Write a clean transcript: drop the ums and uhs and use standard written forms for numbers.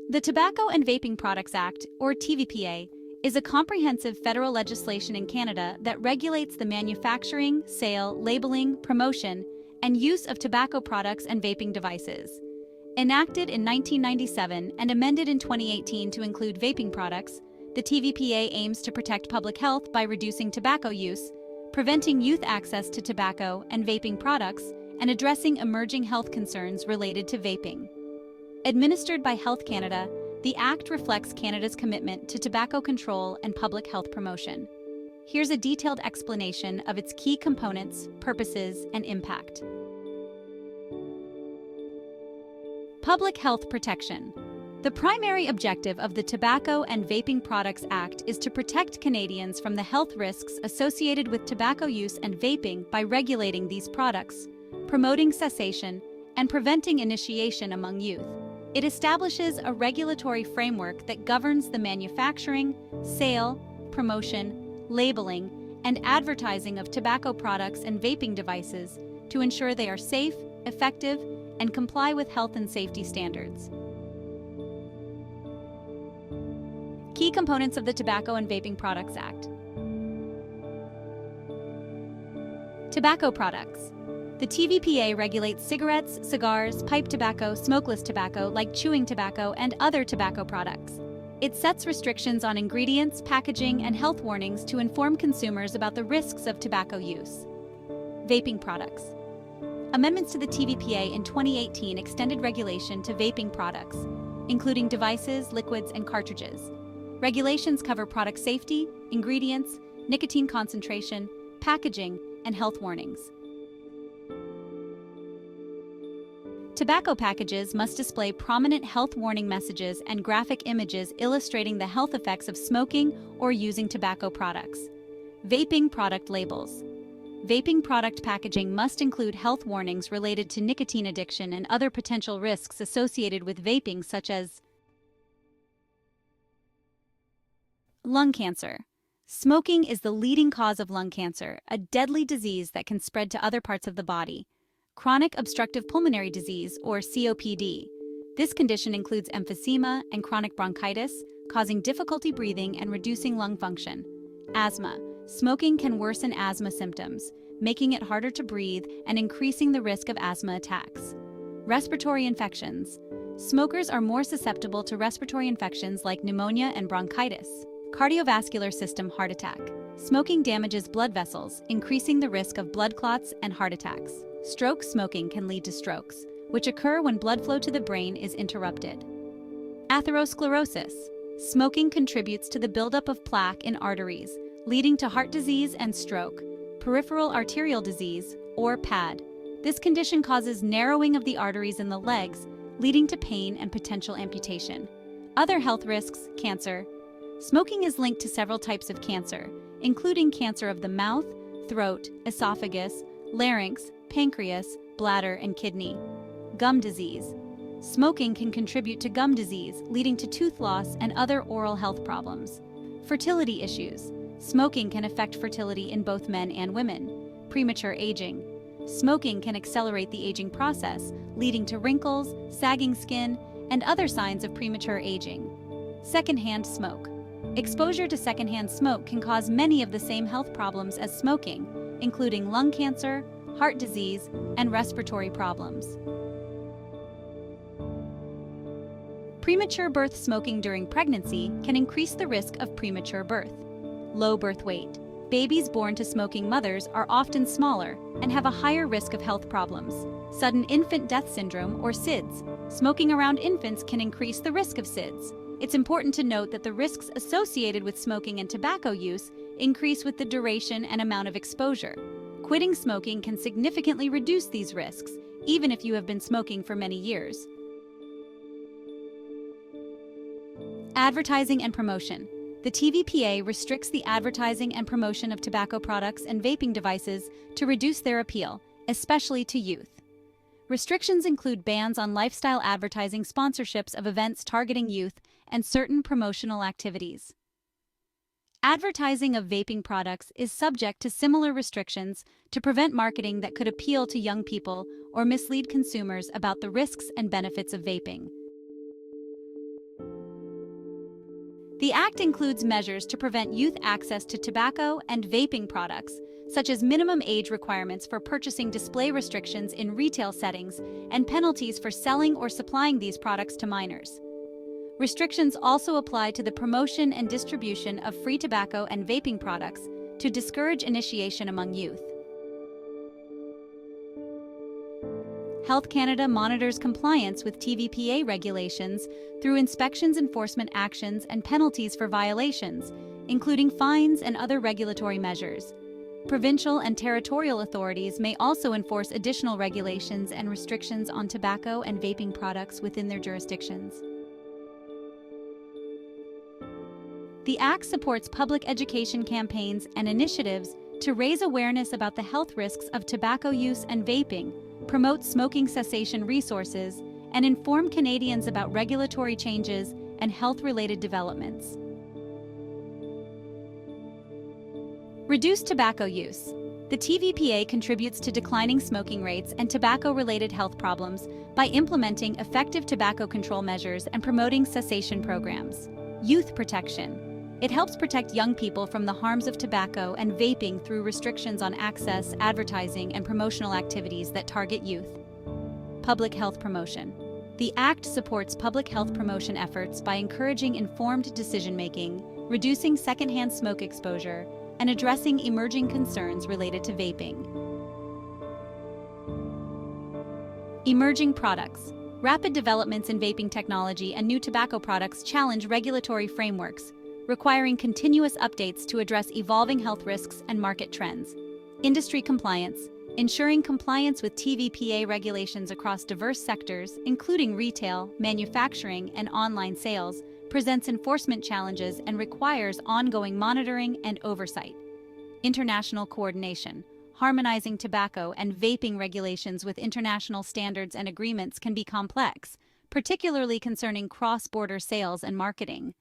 The Tobacco and Vaping Products Act, or TVPA, is a comprehensive federal legislation in Canada that regulates the manufacturing, sale, labeling, promotion, and use of tobacco products and vaping devices. Enacted in 1997 and amended in 2018 to include vaping products, the TVPA aims to protect public health by reducing tobacco use, preventing youth access to tobacco and vaping products, and addressing emerging health concerns related to vaping. Administered by Health Canada, the Act reflects Canada's commitment to tobacco control and public health promotion. Here's a detailed explanation of its key components, purposes, and impact. Public health protection. The primary objective of the Tobacco and Vaping Products Act is to protect Canadians from the health risks associated with tobacco use and vaping by regulating these products, promoting cessation, and preventing initiation among youth. It establishes a regulatory framework that governs the manufacturing, sale, promotion, labeling, and advertising of tobacco products and vaping devices to ensure they are safe, effective, and comply with health and safety standards. Key components of the Tobacco and Vaping Products Act. Tobacco products. The TVPA regulates cigarettes, cigars, pipe tobacco, smokeless tobacco like chewing tobacco, and other tobacco products. It sets restrictions on ingredients, packaging, and health warnings to inform consumers about the risks of tobacco use. Vaping products. Amendments to the TVPA in 2018 extended regulation to vaping products, including devices, liquids, and cartridges. Regulations cover product safety, ingredients, nicotine concentration, packaging, and health warnings. Tobacco packages must display prominent health warning messages and graphic images illustrating the health effects of smoking or using tobacco products. Vaping product labels. Vaping product packaging must include health warnings related to nicotine addiction and other potential risks associated with vaping, such as lung cancer. Smoking is the leading cause of lung cancer, a deadly disease that can spread to other parts of the body. Chronic obstructive pulmonary disease, or COPD. This condition includes emphysema and chronic bronchitis, causing difficulty breathing and reducing lung function. Asthma. Smoking can worsen asthma symptoms, making it harder to breathe and increasing the risk of asthma attacks. Respiratory infections. Smokers are more susceptible to respiratory infections like pneumonia and bronchitis. Cardiovascular system heart attack. Smoking damages blood vessels, increasing the risk of blood clots and heart attacks. Stroke. Smoking can lead to strokes, which occur when blood flow to the brain is interrupted. Atherosclerosis. Smoking contributes to the buildup of plaque in arteries, leading to heart disease and stroke. Peripheral arterial disease, or PAD. This condition causes narrowing of the arteries in the legs, leading to pain and potential amputation. Other health risks. Cancer. Smoking is linked to several types of cancer, including cancer of the mouth, throat, esophagus, larynx, pancreas, bladder, and kidney. Gum disease. Smoking can contribute to gum disease, leading to tooth loss and other oral health problems. Fertility issues. Smoking can affect fertility in both men and women. Premature aging. Smoking can accelerate the aging process, leading to wrinkles, sagging skin, and other signs of premature aging. Secondhand smoke. Exposure to secondhand smoke can cause many of the same health problems as smoking, including lung cancer, heart disease, and respiratory problems. Premature birth. Smoking during pregnancy can increase the risk of premature birth. Low birth weight. Babies born to smoking mothers are often smaller and have a higher risk of health problems. Sudden infant death syndrome, or SIDS. Smoking around infants can increase the risk of SIDS. It's important to note that the risks associated with smoking and tobacco use increase with the duration and amount of exposure. Quitting smoking can significantly reduce these risks, even if you have been smoking for many years. Advertising and promotion. The TVPA restricts the advertising and promotion of tobacco products and vaping devices to reduce their appeal, especially to youth. Restrictions include bans on lifestyle advertising, sponsorships of events targeting youth, and certain promotional activities. Advertising of vaping products is subject to similar restrictions to prevent marketing that could appeal to young people or mislead consumers about the risks and benefits of vaping. The act includes measures to prevent youth access to tobacco and vaping products, such as minimum age requirements for purchasing, display restrictions in retail settings, and penalties for selling or supplying these products to minors. Restrictions also apply to the promotion and distribution of free tobacco and vaping products to discourage initiation among youth. Health Canada monitors compliance with TVPA regulations through inspections, enforcement actions, and penalties for violations, including fines and other regulatory measures. Provincial and territorial authorities may also enforce additional regulations and restrictions on tobacco and vaping products within their jurisdictions. The Act supports public education campaigns and initiatives to raise awareness about the health risks of tobacco use and vaping, promote smoking cessation resources, and inform Canadians about regulatory changes and health-related developments. Reduce tobacco use. The TVPA contributes to declining smoking rates and tobacco-related health problems by implementing effective tobacco control measures and promoting cessation programs. Youth protection. It helps protect young people from the harms of tobacco and vaping through restrictions on access, advertising, and promotional activities that target youth. Public health promotion. The Act supports public health promotion efforts by encouraging informed decision-making, reducing secondhand smoke exposure, and addressing emerging concerns related to vaping. Emerging products. Rapid developments in vaping technology and new tobacco products challenge regulatory frameworks, requiring continuous updates to address evolving health risks and market trends. Industry compliance. Ensuring compliance with TVPA regulations across diverse sectors, including retail, manufacturing, and online sales, presents enforcement challenges and requires ongoing monitoring and oversight. International coordination. Harmonizing tobacco and vaping regulations with international standards and agreements can be complex, particularly concerning cross-border sales and marketing.